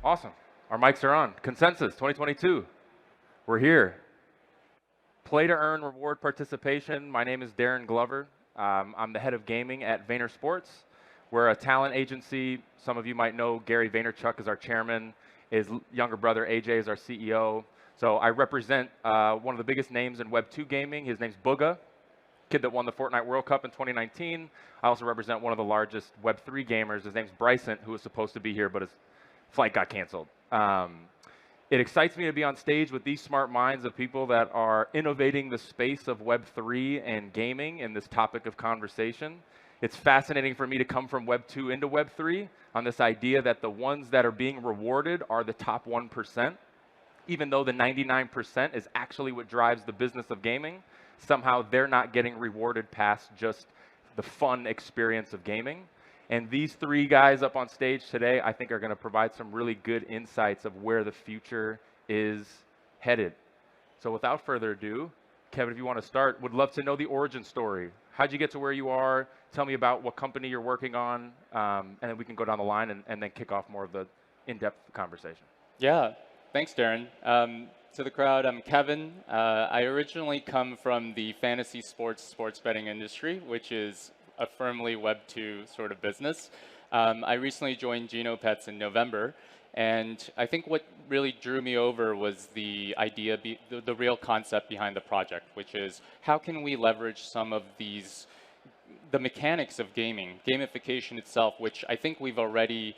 Awesome. Our mics are on. Consensus 2022. We're here. Play to earn reward participation. My name is Darren Glover. I'm the head of gaming at VaynerSports. We're a talent agency. Some of you might know Gary Vaynerchuk is our chairman. His younger brother AJ is our CEO. So I represent one of the biggest names in Web 2 gaming. His name's Booga, kid that won the Fortnite World Cup in 2019. I also represent one of the largest Web 3 gamers. His name's Bryson, who was supposed to be here, but his flight got canceled. It excites me to be on stage with these smart minds of people that are innovating the space of Web 3 and gaming in this topic of conversation. It's fascinating for me to come from Web 2 into Web 3 on this idea that the ones that are being rewarded are the top 1%, even though the 99% is actually what drives the business of gaming. Somehow they're not getting rewarded past just the fun experience of gaming. And these three guys up on stage today, I think, are going to provide some really good insights of where the future is headed. So without further ado, Kevin, if you want to start, would love to know the origin story. How'd you get to where you are? Tell me about what company you're working on, and then we can go down the line and then kick off more of the in-depth conversation. Yeah, thanks, Darren. To the crowd, I'm Kevin. I originally come from the fantasy sports betting industry, which is a firmly Web 2 sort of business. I recently joined Genopets in November, and I think what really drew me over was the idea, the real concept behind the project, which is how can we leverage some of the mechanics of gaming, gamification itself, which I think we've already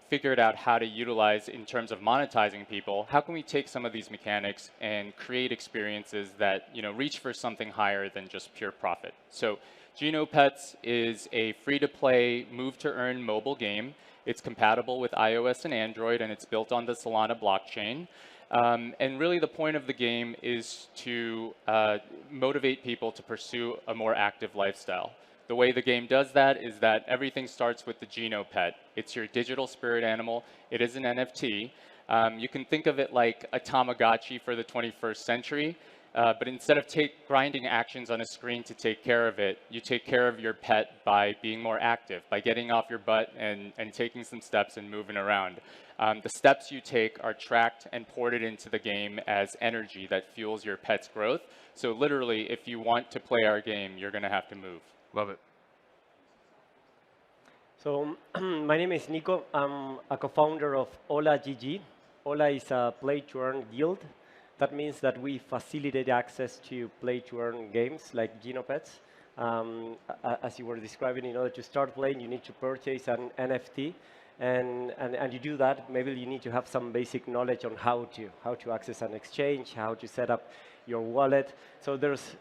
figured out how to utilize in terms of monetizing people. How can we take some of these mechanics and create experiences that reach for something higher than just pure profit? So Genopets is a free-to-play, move-to-earn mobile game. It's compatible with iOS and Android, and it's built on the Solana blockchain. And really the point of the game is to motivate people to pursue a more active lifestyle. The way the game does that is that everything starts with the Genopet. It's your digital spirit animal. It is an NFT. You can think of it like a Tamagotchi for the 21st century. But instead of grinding actions on a screen to take care of it, you take care of your pet by being more active, by getting off your butt and taking some steps and moving around. The steps you take are tracked and ported into the game as energy that fuels your pet's growth. So literally, if you want to play our game, you're going to have to move. Love it. So my name is Nico. I'm a co-founder of OLA GG. OLA is a play-to-earn guild. That means that we facilitate access to play-to-earn games like Genopets. As you were describing, in order to start playing, you need to purchase an NFT. And you do that, maybe you need to have some basic knowledge on how to access an exchange, how to set up your wallet. So there's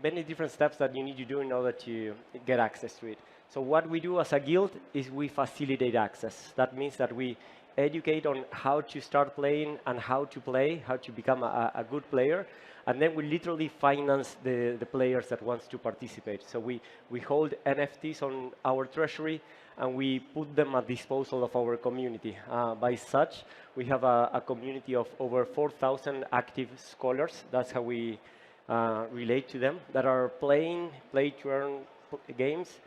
many different steps that you need to do in order to get access to it. So what we do as a guild is we facilitate access. That means that we educate on how to start playing and how to play, how to become a good player. And then we literally finance the players that want to participate. So we hold NFTs on our treasury, and we put them at disposal of our community. By such, we have a community of over 4,000 active scholars. That's how we relate to them, that are playing play-to-earn games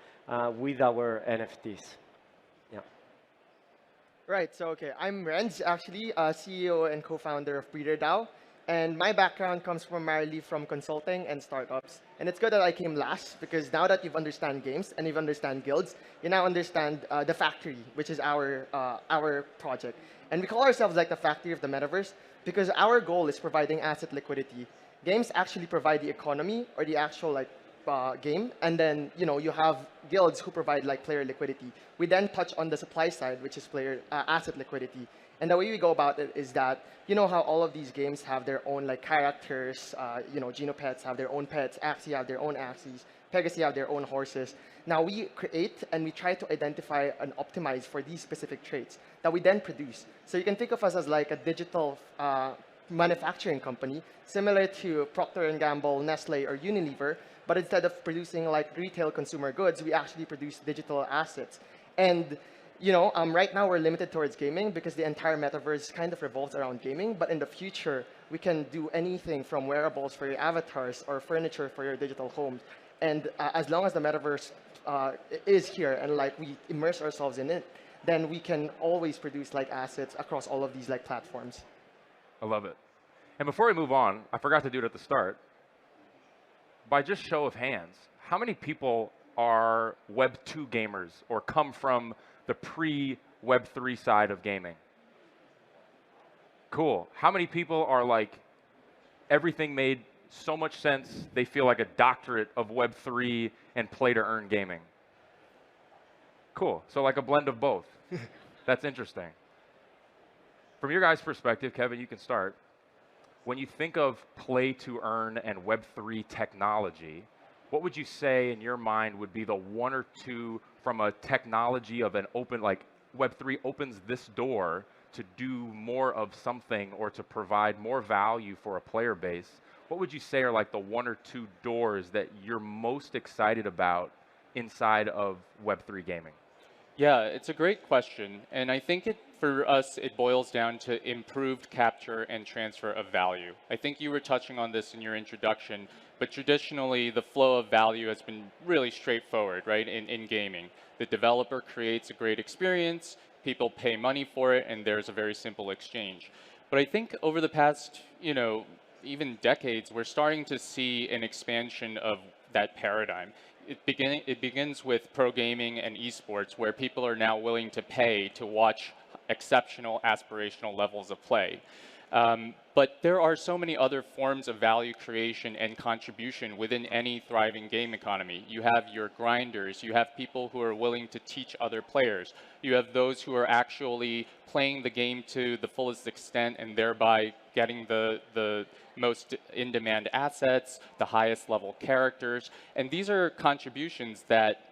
with our NFTs. Yeah. Right, so okay, I'm Renz, actually, CEO and co-founder of BreederDAO. And my background comes primarily from consulting and startups. And it's good that I came last, because now that you've understand games and you've understand guilds, you now understand the factory, which is our project. And we call ourselves like the factory of the metaverse, because our goal is providing asset liquidity. Games actually provide the economy or the actual game, and then you have guilds who provide player liquidity. We then touch on the supply side, which is player asset liquidity. And the way we go about it is that, how all of these games have their own characters, Genopets have their own pets, Axie have their own Axies, Pegasus have their own horses. Now we create and we try to identify and optimize for these specific traits that we then produce. So you can think of us as like a digital manufacturing company, similar to Procter & Gamble, Nestle, or Unilever, but instead of producing retail consumer goods, we actually produce digital assets. And right now we're limited towards gaming because the entire metaverse kind of revolves around gaming. But in the future, we can do anything from wearables for your avatars or furniture for your digital homes. And as long as the metaverse is here and like we immerse ourselves in it, then we can always produce like assets across all of these like platforms. I love it. And before we move on, I forgot to do it at the start. By just show of hands, how many people are Web 2 gamers or come from the pre-Web 3 side of gaming? Cool. How many people are like, everything made so much sense, they feel like a doctorate of Web 3 and play-to-earn gaming? Cool. So like a blend of both. That's interesting. From your guys' perspective, Kevin, you can start. When you think of play-to-earn and Web 3 technology, what would you say in your mind would be the one or two from a technology of an open, like Web 3 opens this door to do more of something or to provide more value for a player base? What would you say are like the one or two doors that you're most excited about inside of Web 3 gaming? Yeah, it's a great question. And I think for us, it boils down to improved capture and transfer of value. I think you were touching on this in your introduction, but traditionally, the flow of value has been really straightforward, right, in gaming. The developer creates a great experience, people pay money for it, and there's a very simple exchange. But I think over the past, even decades, we're starting to see an expansion of that paradigm. It begins with pro gaming and esports, where people are now willing to pay to watch exceptional aspirational levels of play. But there are so many other forms of value creation and contribution within any thriving game economy. You have your grinders, you have people who are willing to teach other players, you have those who are actually playing the game to the fullest extent and thereby getting the most in-demand assets, the highest level characters. And these are contributions that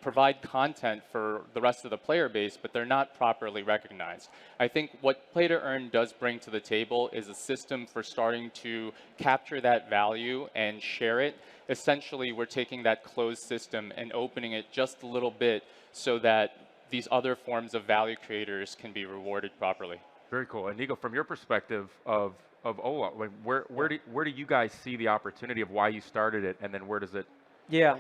provide content for the rest of the player base, but they're not properly recognized. I think what Play to Earn does bring to the table is a system for starting to capture that value and share it. Essentially, we're taking that closed system and opening it just a little bit so that these other forms of value creators can be rewarded properly. Very cool. And Nico, from your perspective of OLA, where do you guys see the opportunity of why you started it, and then where does it? Yeah,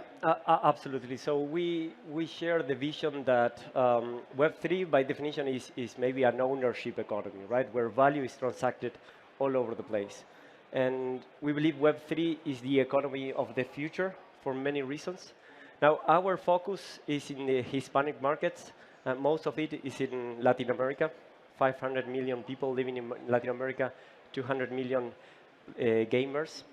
absolutely. So we share the vision that Web3, by definition, is maybe an ownership economy, right? Where value is transacted all over the place. And we believe Web3 is the economy of the future for many reasons. Now, our focus is in the Hispanic markets. Most of it is in Latin America. 500 million people living in Latin America, 200 million gamers.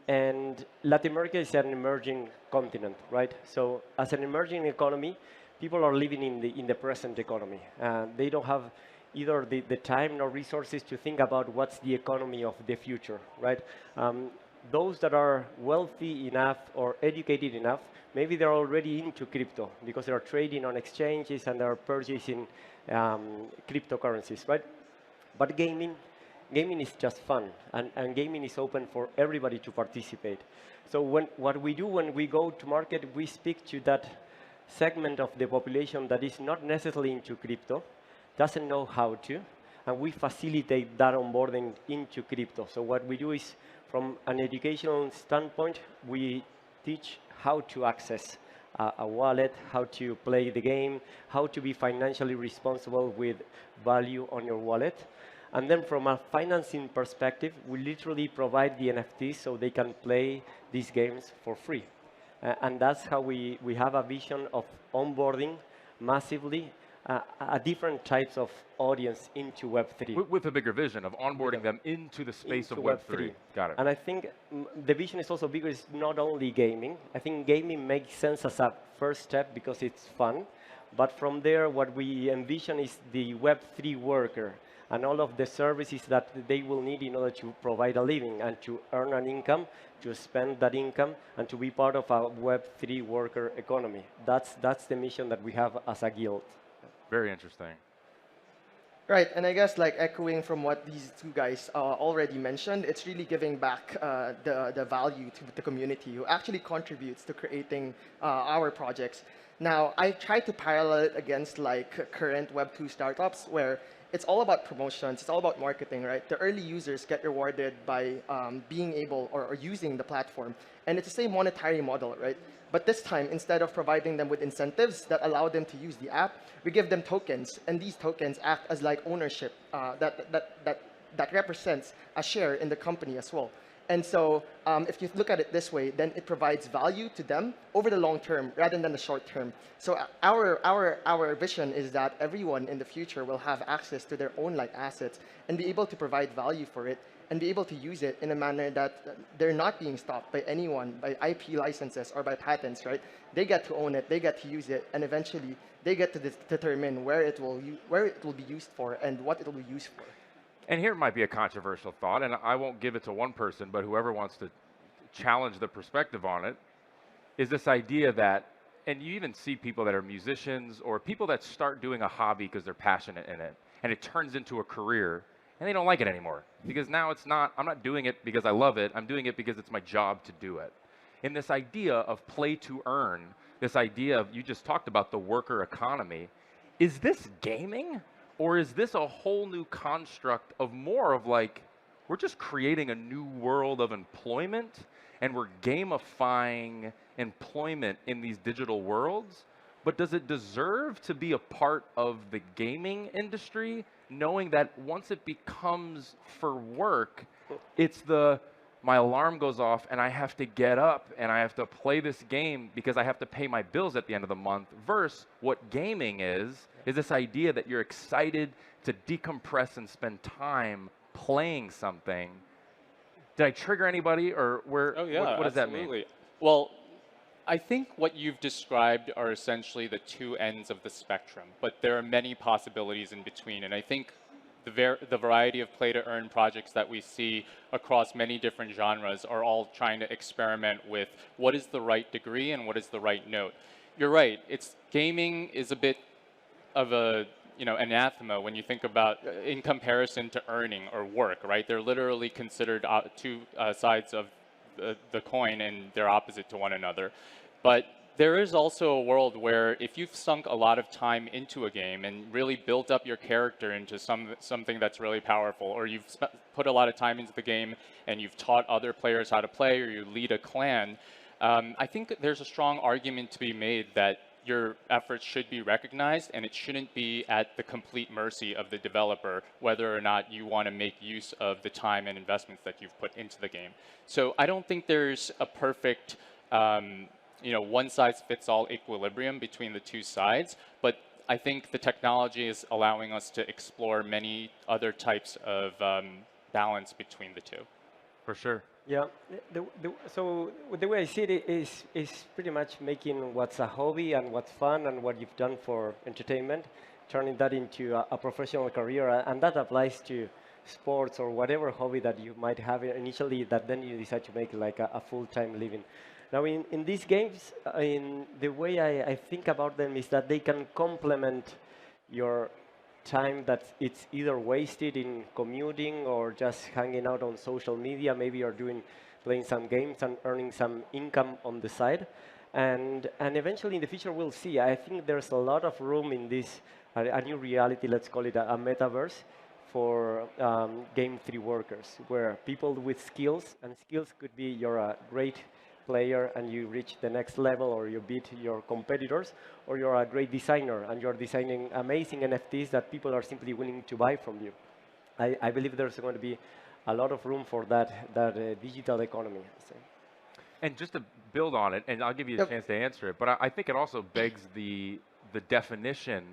And Latin America is an emerging continent, right? So as an emerging economy, people are living in the present economy. They don't have either the time nor resources to think about what's the economy of the future, right? Those that are wealthy enough or educated enough, maybe they're already into crypto because they're trading on exchanges and they're purchasing cryptocurrencies, right? But gaming is just fun, and gaming is open for everybody to participate. So what we do when we go to market, we speak to that segment of the population that is not necessarily into crypto, doesn't know how to, and we facilitate that onboarding into crypto. So what we do is, from an educational standpoint, we teach how to access a wallet, how to play the game, how to be financially responsible with value on your wallet. And then from a financing perspective, we literally provide the NFTs so they can play these games for free. And that's how we have a vision of onboarding massively different types of audience into Web3. With a bigger vision of onboarding them into the space of Web3. Got it. And I think the vision is also bigger. It's not only gaming. I think gaming makes sense as a first step because it's fun. But from there, what we envision is the Web3 worker and all of the services that they will need in order to provide a living and to earn an income, to spend that income, and to be part of a Web3 worker economy. That's the mission that we have as a guild. Very interesting. Right, and I guess like echoing from what these two guys already mentioned, it's really giving back the value to the community who actually contributes to creating our projects. Now, I try to parallel it against like current Web2 startups where it's all about promotions, it's all about marketing, right? The early users get rewarded by being able or using the platform. And it's the same monetary model, right? But this time, instead of providing them with incentives that allow them to use the app, we give them tokens, and these tokens act as like ownership that represents a share in the company as well. And so if you look at it this way, then it provides value to them over the long term rather than the short term. So our vision is that everyone in the future will have access to their own like assets and be able to provide value for it and be able to use it in a manner that they're not being stopped by anyone, by IP licenses or by patents, right? They get to own it, they get to use it, and eventually they get to determine where it will be used for and what it will be used for. And here might be a controversial thought, and I won't give it to one person, but whoever wants to challenge the perspective on it, is this idea that, and you even see people that are musicians or people that start doing a hobby because they're passionate in it, and it turns into a career, and they don't like it anymore. Because now I'm not doing it because I love it, I'm doing it because it's my job to do it. And this idea of play to earn, this idea of, you just talked about the worker economy, is this gaming? Or is this a whole new construct of more of like, we're just creating a new world of employment and we're gamifying employment in these digital worlds? But does it deserve to be a part of the gaming industry, knowing that once it becomes for work, it's my alarm goes off and I have to get up and I have to play this game because I have to pay my bills at the end of the month, versus what gaming is this idea that you're excited to decompress and spend time playing something. Did I trigger anybody, or where? Oh yeah, what does absolutely. that mean? Well, I think what you've described are essentially the two ends of the spectrum, but there are many possibilities in between, and I think the variety of play-to-earn projects that we see across many different genres are all trying to experiment with what is the right degree and what is the right note. You're right, gaming is a bit of a anathema when you think about in comparison to earning or work, right? They're literally considered two sides of the coin, and they're opposite to one another. But there is also a world where if you've sunk a lot of time into a game and really built up your character into something that's really powerful, or you've put a lot of time into the game and you've taught other players how to play, or you lead a clan, I think there's a strong argument to be made that your efforts should be recognized, and it shouldn't be at the complete mercy of the developer whether or not you want to make use of the time and investments that you've put into the game. So I don't think there's a perfect one-size-fits-all equilibrium between the two sides, but I think the technology is allowing us to explore many other types of balance between the two. For sure. Yeah, so the way I see it is pretty much making what's a hobby and what's fun and what you've done for entertainment, turning that into a professional career, and that applies to sports or whatever hobby that you might have initially that then you decide to make like a full-time living. Now in these games, the way I think about them is that they can complement your time that it's either wasted in commuting or just hanging out on social media. Maybe you're playing some games and earning some income on the side. And eventually in the future we'll see. I think there's a lot of room in this, a new reality, let's call it a metaverse, for Game 3 workers, where people with skills, and skills could be you're a great player and you reach the next level, or you beat your competitors, or you're a great designer and you're designing amazing NFTs that people are simply willing to buy from you. I believe there's going to be a lot of room for that digital economy. And just to build on it, and I'll give you a chance to answer it, but I think it also begs the definition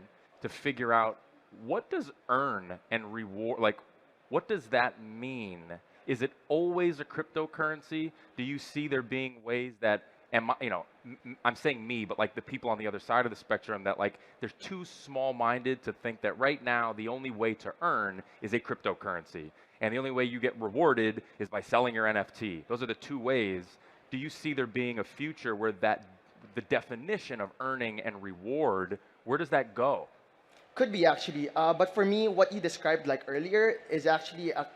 to figure out, what does earn and reward, like, what does that mean? Is it always a cryptocurrency? Do you see there being ways that, I'm saying me, but like the people on the other side of the spectrum, that like they're too small-minded to think that right now the only way to earn is a cryptocurrency, and the only way you get rewarded is by selling your NFT. Those are the two ways. Do you see there being a future where the definition of earning and reward, where does that go? Could be actually, but for me, what you described like earlier is actually a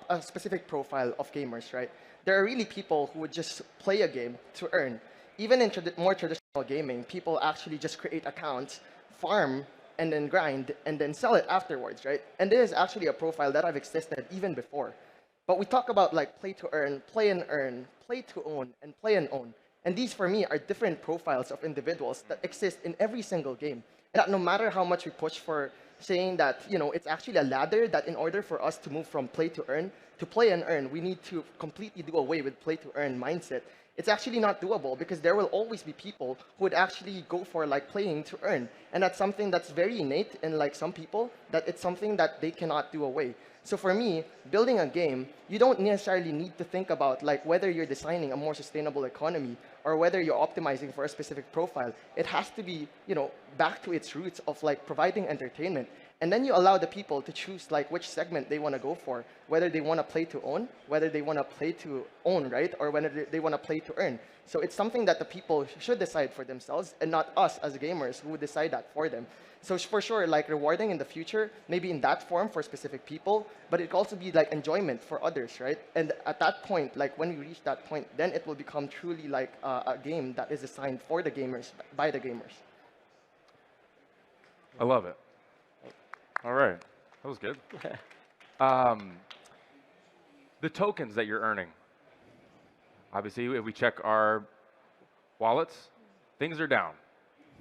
a specific profile of gamers, right? There are really people who would just play a game to earn. Even in more traditional gaming, people actually just create accounts, farm, and then grind, and then sell it afterwards, right? And this is actually a profile that I've existed even before. But we talk about like play to earn, play to own, and play and own. And these, for me, are different profiles of individuals that exist in every single game. And that no matter how much we push for saying that, it's actually a ladder that in order for us to move from play to play and earn, we need to completely do away with play to earn mindset. It's actually not doable because there will always be people who would actually go for like playing to earn. And that's something that's very innate in like some people, that it's something that they cannot do away. So for me, building a game, you don't necessarily need to think about like whether you're designing a more sustainable economy or whether you're optimizing for a specific profile. It has to be, back to its roots of like providing entertainment. And then you allow the people to choose like which segment they want to go for, whether they want to play to own, whether they want to play to own, right? Or whether they want to play to earn. So it's something that the people should decide for themselves and not us as gamers who would decide that for them. So for sure, like rewarding in the future, maybe in that form for specific people, but it could also be like enjoyment for others, right? And at that point, like when we reach that point, then it will become truly like a game that is designed for the gamers, by the gamers. I love it. All right, that was good. The tokens that you're earning. Obviously, if we check our wallets, things are down.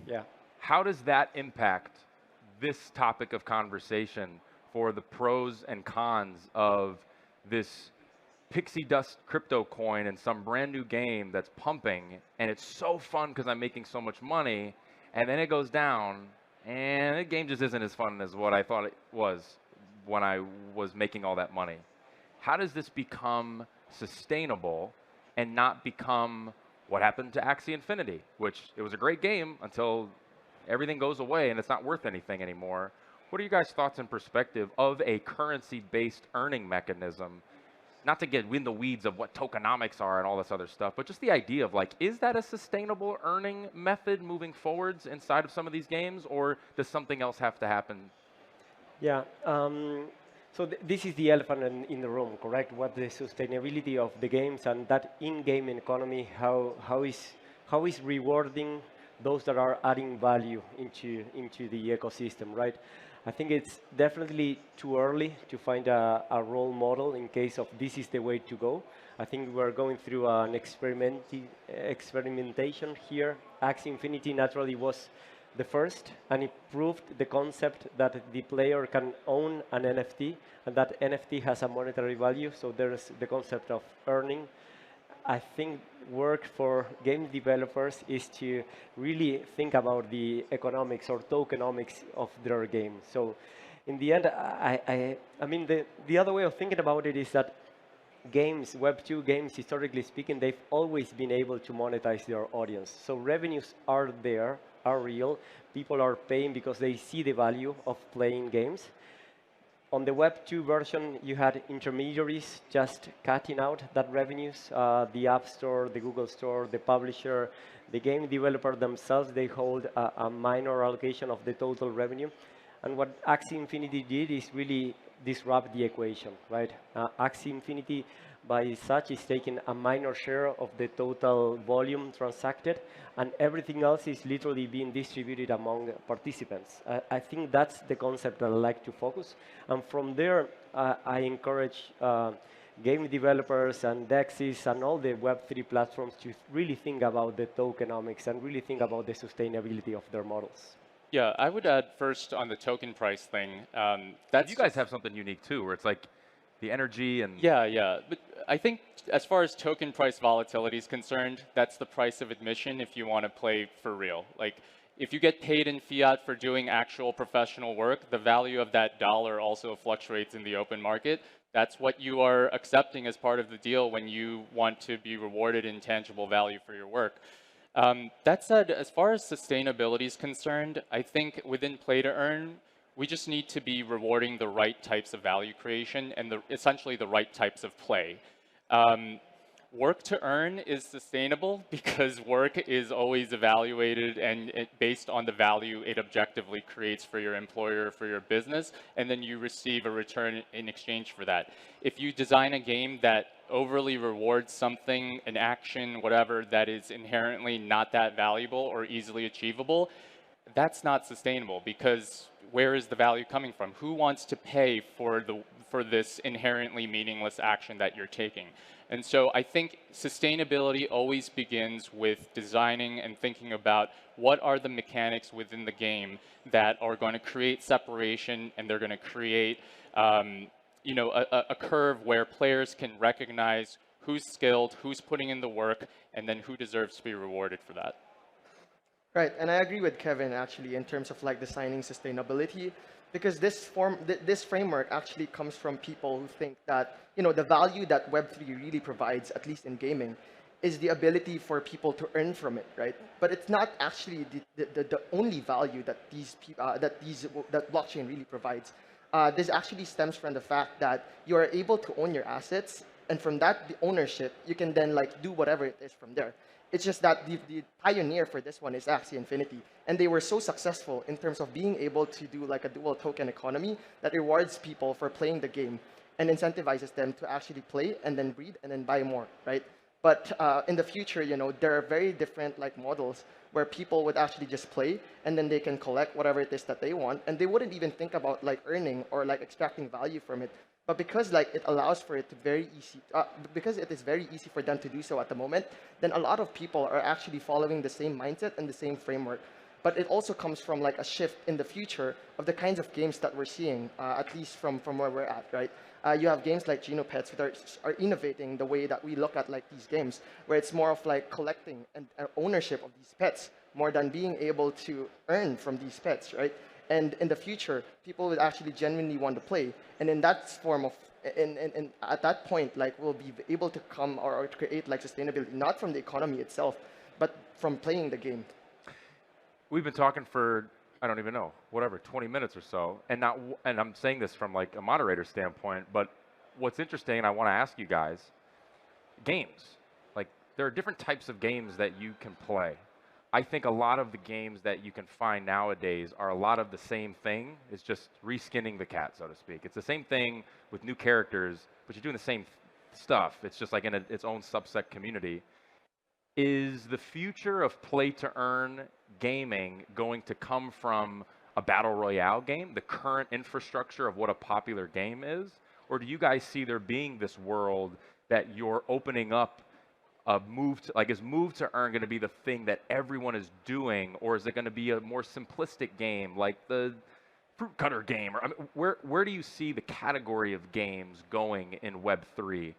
Yeah. How does that impact this topic of conversation for the pros and cons of this pixie dust crypto coin and some brand new game that's pumping, and it's so fun because I'm making so much money, and then it goes down, and the game just isn't as fun as what I thought it was when I was making all that money. How does this become sustainable and not become what happened to Axie Infinity, which it was a great game until everything goes away and it's not worth anything anymore? What are you guys' thoughts and perspective of a currency-based earning mechanism? Not to get in the weeds of what tokenomics are and all this other stuff, but just the idea of like, is that a sustainable earning method moving forwards inside of some of these games, or does something else have to happen? Yeah. So this is the elephant in the room, correct? What the sustainability of the games and that in-game economy, how is rewarding those that are adding value into the ecosystem, right? I think it's definitely too early to find a role model in case of this is the way to go. I think we're going through an experimentation here. Axie Infinity naturally was the first, and it proved the concept that the player can own an NFT, and that NFT has a monetary value, so there's the concept of earning. I think work for game developers is to really think about the economics or tokenomics of their game. So in the end, I mean, the other way of thinking about it is that games, Web2 games, historically speaking, they've always been able to monetize their audience. So revenues are there, are real. People are paying because they see the value of playing games. On the Web2 version, you had intermediaries just cutting out that revenues. The App Store, the Google Store, the publisher, the game developer themselves, they hold a minor allocation of the total revenue. And what Axie Infinity did is really disrupt the equation, right? Axie Infinity, by such, is taking a minor share of the total volume transacted, and everything else is literally being distributed among participants. I think that's the concept that I like to focus. And from there, I encourage game developers and DEXs and all the Web3 platforms to really think about the tokenomics and really think about the sustainability of their models. Yeah, I would add first on the token price thing. You guys have something unique too, where it's like the energy and... Yeah. But I think as far as token price volatility is concerned, that's the price of admission if you want to play for real. Like, if you get paid in fiat for doing actual professional work, the value of that dollar also fluctuates in the open market. That's what you are accepting as part of the deal when you want to be rewarded in tangible value for your work. That said, as far as sustainability is concerned, I think within play to earn, we just need to be rewarding the right types of value creation and essentially the right types of play. work to earn is sustainable because work is always evaluated and based on the value it objectively creates for your employer, for your business, and then you receive a return in exchange for that. If you design a game that overly rewards something, an action, whatever, that is inherently not that valuable or easily achievable, that's not sustainable because where is the value coming from? Who wants to pay for this inherently meaningless action that you're taking? And so I think sustainability always begins with designing and thinking about what are the mechanics within the game that are going to create separation, and they're going to create a curve where players can recognize who's skilled, who's putting in the work, and then who deserves to be rewarded for that. Right, and I agree with Kevin actually in terms of like designing sustainability, because this framework actually comes from people who think that the value that Web3 really provides, at least in gaming, is the ability for people to earn from it, right? But it's not actually the only value that that blockchain really provides. This actually stems from the fact that you are able to own your assets, and from that the ownership, you can then like do whatever it is from there. It's just that the pioneer for this one is Axie Infinity. And they were so successful in terms of being able to do like a dual token economy that rewards people for playing the game and incentivizes them to actually play and then breed and then buy more, right? But in the future, there are very different like models where people would actually just play and then they can collect whatever it is that they want. And they wouldn't even think about like earning or like extracting value from it. But because like it allows for it to because it is very easy for them to do so at the moment, then a lot of people are actually following the same mindset and the same framework. But it also comes from like a shift in the future of the kinds of games that we're seeing, at least from where we're at, right? You have games like Genopets that are innovating the way that we look at like these games, where it's more of like collecting and ownership of these pets more than being able to earn from these pets, right? And in the future, people would actually genuinely want to play. And in that form of, at that point, like we'll be able to come or create like sustainability, not from the economy itself, but from playing the game. We've been talking for, I don't even know, whatever, 20 minutes or so. And I'm saying this from like a moderator standpoint, but what's interesting, and I want to ask you guys, games. Like there are different types of games that you can play. I think a lot of the games that you can find nowadays are a lot of the same thing. It's just reskinning the cat, so to speak. It's the same thing with new characters, but you're doing the same stuff. It's just like in its own subset community. Is the future of play-to-earn gaming going to come from a battle royale game, the current infrastructure of what a popular game is? Or do you guys see there being this world that you're opening up is move to earn going to be the thing that everyone is doing, or is it going to be a more simplistic game like the fruit cutter game? Or I mean, where do you see the category of games going in Web3?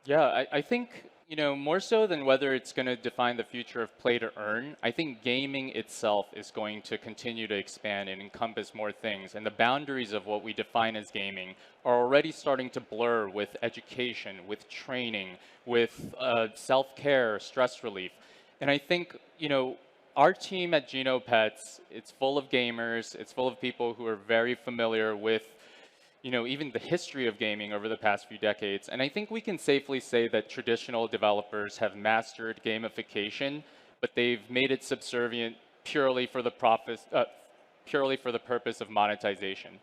Yeah, I think more so than whether it's going to define the future of play to earn, I think gaming itself is going to continue to expand and encompass more things. And the boundaries of what we define as gaming are already starting to blur with education, with training, with self-care, stress relief. And I think, our team at Genopets, it's full of gamers, it's full of people who are very familiar with even the history of gaming over the past few decades. And I think we can safely say that traditional developers have mastered gamification, but they've made it subservient purely for the purpose of monetization.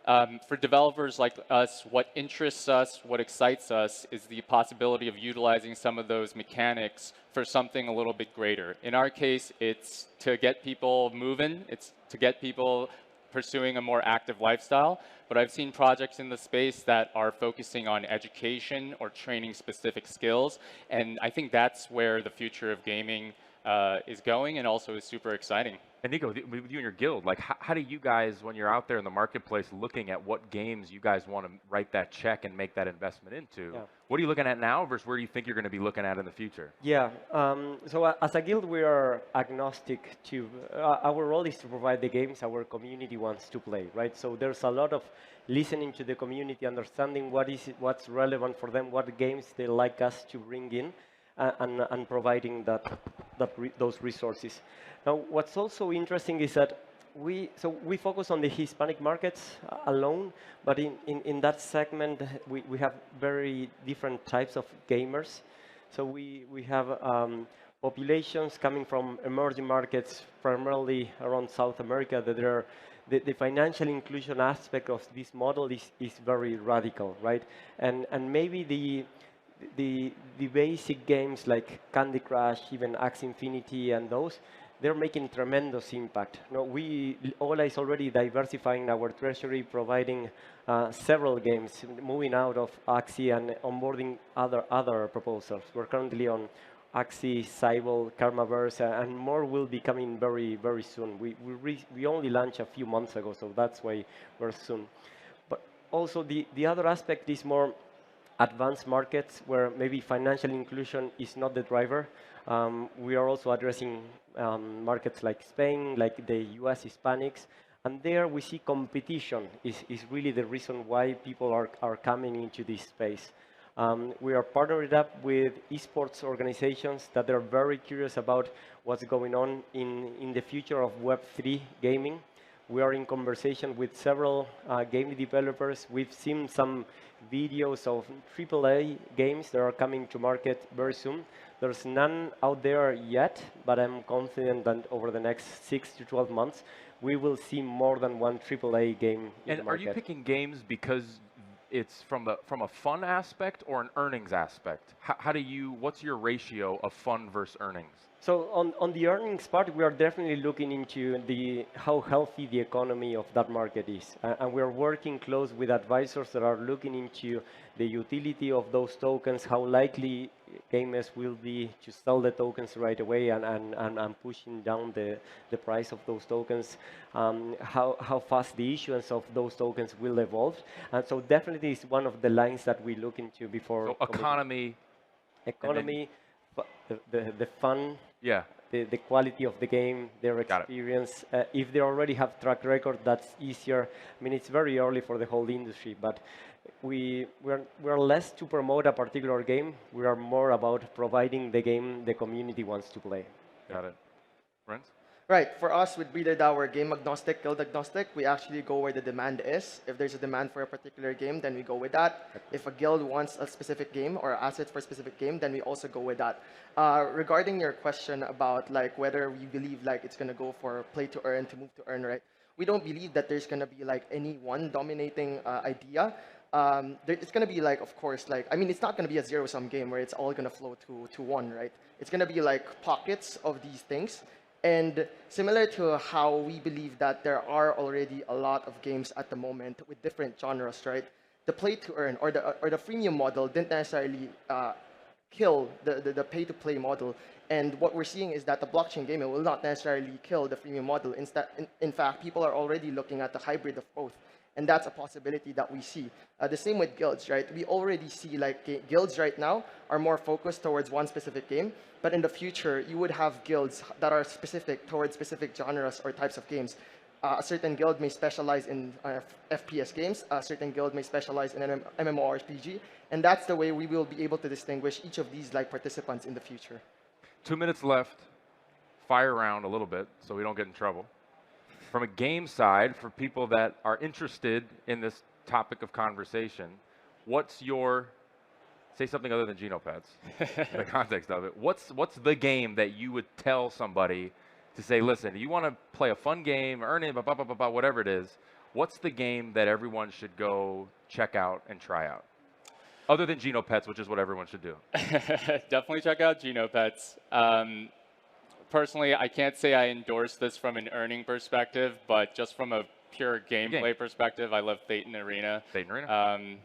For developers like us, what interests us, what excites us, is the possibility of utilizing some of those mechanics for something a little bit greater. In our case, it's to get people moving, it's to get people pursuing a more active lifestyle, but I've seen projects in the space that are focusing on education or training specific skills, and I think that's where the future of gaming is going, and also is super exciting. And Nico, with you and your guild, like how do you guys, when you're out there in the marketplace looking at what games you guys want to write that check and make that investment into, what are you looking at now versus where do you think you're going to be looking at in the future? Yeah, so as a guild, we are agnostic to, our role is to provide the games our community wants to play, right? So there's a lot of listening to the community, understanding what's relevant for them, what games they like us to bring in, and providing those resources. Now, what's also interesting is that we focus on the Hispanic markets alone, but in that segment we have very different types of gamers. So we have populations coming from emerging markets, primarily around South America, that are the financial inclusion aspect of this model is very radical, right? And maybe the basic games like Candy Crush, even Axie Infinity, and those, they're making tremendous impact. You know, OLA is already diversifying our treasury, providing several games, moving out of Axie and onboarding other proposals. We're currently on Axie, Cybele, Karmaverse, and more will be coming very soon. We only launched a few months ago, so that's why we're soon. But also the other aspect is more advanced markets where maybe financial inclusion is not the driver. We are also addressing markets like Spain, like the US Hispanics, and there we see competition is really the reason why people are coming into this space. We are partnered up with esports organizations that are very curious about what's going on in the future of Web3 gaming. We are in conversation with several game developers. We've seen some videos of AAA games that are coming to market very soon. There's none out there yet, but I'm confident that over the next 6 to 12 months, we will see more than one AAA game in the market. And are you picking games because it's from a fun aspect or an earnings aspect? What's your ratio of fun versus earnings? So on the earnings part, we are definitely looking into how healthy the economy of that market is. And we're working close with advisors that are looking into the utility of those tokens, how likely gamers will be to sell the tokens right away and pushing down the price of those tokens, how fast the issuance of those tokens will evolve. And so definitely it's one of the lines that we look into before. So economy, the fun, yeah, the quality of the game, their experience. If they already have track record, that's easier. I mean, it's very early for the whole industry, but we're less to promote a particular game. We are more about providing the game the community wants to play. Got it. Renz? Right. For us, with BreederDAO, we're game agnostic, guild agnostic. We actually go where the demand is. If there's a demand for a particular game, then we go with that. If a guild wants a specific game or assets for a specific game, then we also go with that. Regarding your question about like whether we believe like it's gonna go for play to earn to move to earn, right? We don't believe that there's gonna be like any one dominating idea. It's gonna be like, of course, like I mean, it's not gonna be a zero-sum game where it's all gonna flow to one, right? It's gonna be like pockets of these things. And similar to how we believe that there are already a lot of games at the moment with different genres, right? The play to earn or the freemium model didn't necessarily kill the pay to play model. And what we're seeing is that the blockchain gaming will not necessarily kill the freemium model. Instead, in fact, people are already looking at the hybrid of both. And that's a possibility that we see. The same with guilds, right? We already see like guilds right now are more focused towards one specific game. But in the future, you would have guilds that are specific towards specific genres or types of games. A certain guild may specialize in FPS games. A certain guild may specialize in an MMORPG. And that's the way we will be able to distinguish each of these like participants in the future. 2 minutes left. Fire round a little bit so we don't get in trouble. From a game side, for people that are interested in this topic of conversation, what's your, say something other than Genopets, in the context of it, what's the game that you would tell somebody to say, listen, you want to play a fun game, earn it, whatever it is, what's the game that everyone should go check out and try out? Other than Genopets, which is what everyone should do. Definitely check out Genopets. Personally, I can't say I endorse this from an earning perspective, but just from a pure gameplay perspective, I love Thetan Arena. Thetan Arena?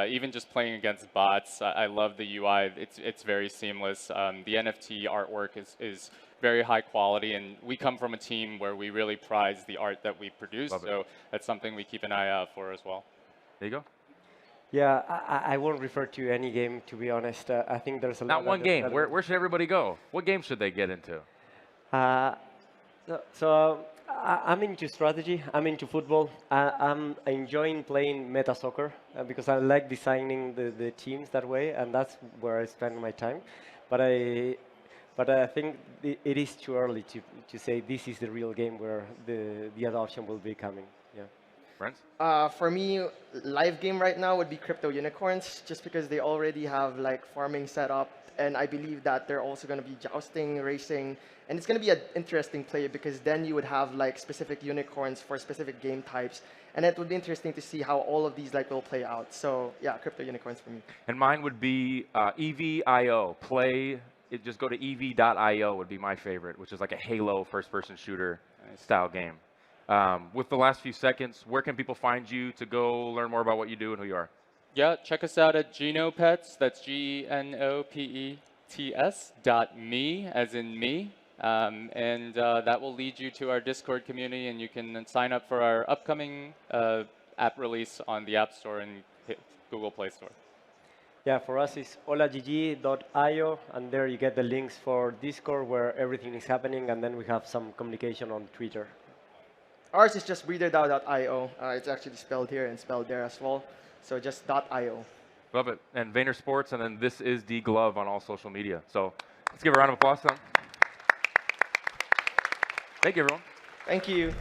Even just playing against bots, I love the UI. It's very seamless. The NFT artwork is very high quality, and we come from a team where we really prize the art that we produce, so that's something we keep an eye out for as well. There you go. Yeah, I won't refer to any game, to be honest. I think there's a lot. Not one game. Where should everybody go? What game should they get into? I'm into strategy. I'm into football. I'm enjoying playing meta soccer because I like designing the teams that way, and that's where I spend my time. But But I think it is too early to say this is the real game where the adoption will be coming. Yeah. Renz? For me, live game right now would be crypto unicorns, just because they already have like farming set up, and I believe that they're also going to be jousting, racing, and it's going to be an interesting play because then you would have like specific unicorns for specific game types, and it would be interesting to see how all of these like will play out. So yeah, crypto unicorns for me. And mine would be EV.io. Just go to EV.io would be my favorite, which is like a Halo first-person shooter style game. With the last few seconds, where can people find you to go learn more about what you do and who you are? Yeah, check us out at Genopets. That's GENOPETS.me, as in me. And that will lead you to our Discord community, and you can sign up for our upcoming app release on the App Store and Google Play Store. Yeah, for us it's olagg.io, and there you get the links for Discord where everything is happening, and then we have some communication on Twitter. Ours is just BreederDAO.io. It's actually spelled here and spelled there as well. So just .io. Love it. And VaynerSports, and then this is the glove on all social media. So let's give a round of applause to them. Thank you, everyone. Thank you.